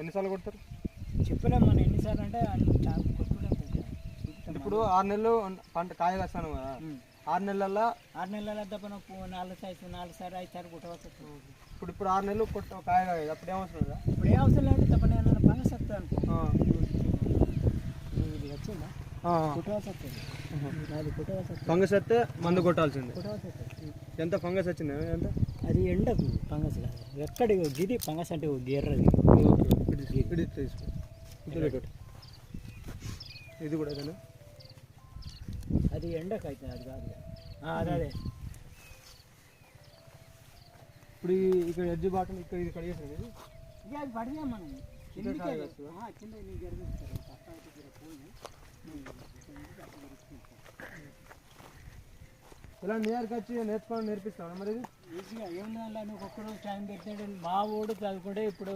ఎన్నిసార్లు కొడతారు? చెప్పలేము మనం ఎన్నిసార్లు అంటే కొట్టుకుంటే ఇప్పుడు 6 నెలలు పంట కాయ కాస్తాను కదా, 6 నెలల్లో 6 నెలల దప్పన 4 సార్లు 5 సార్లు కొట్టవచ్చు. ఇప్పుడు 6 నెలలు కాయ కాయదు, అప్పుడు ఏమవసరం కదా? ఇప్పుడు ఏ అవసరం లేదు. తప్పని ఏమన్నా ఫంగస్ వస్తుంది అనుకో, ఇది వచ్చిందా కొట్టవలసి వస్తుంది. అది కొట్టవలసి వస్తుంది. ఫంగస్ వస్తే మందు కొట్టాల్సిందే. కొట్టవలసి వస్తుంది. ఎంత ఫంగస్ వచ్చింది? ఎంత? అది ఎండకు ఫంగస్ కాదు, ఎక్కడి గిది ఫంగస్ అంటే గెర్రది. ఇది కూడా కదా, అది ఎండకు అవుతుంది, అది కాదు. అదే ఇప్పుడు ఇక్కడ ఎడ్జ్ బాటం ఇక్కడ ఇది కడిగేసింది. ఇక అది పడినా మనం కింద నీకు జరిగిస్తారు. ఇలా నేర్కి వచ్చి నేర్చుకోవడం నేర్పిస్తాను మరి. ఇది ఈజీగా ఏముందా, నువ్వు ఒక్కరోజు టైం పెట్టినాడు. మా ఊడు చదువుకుంటే ఇప్పుడు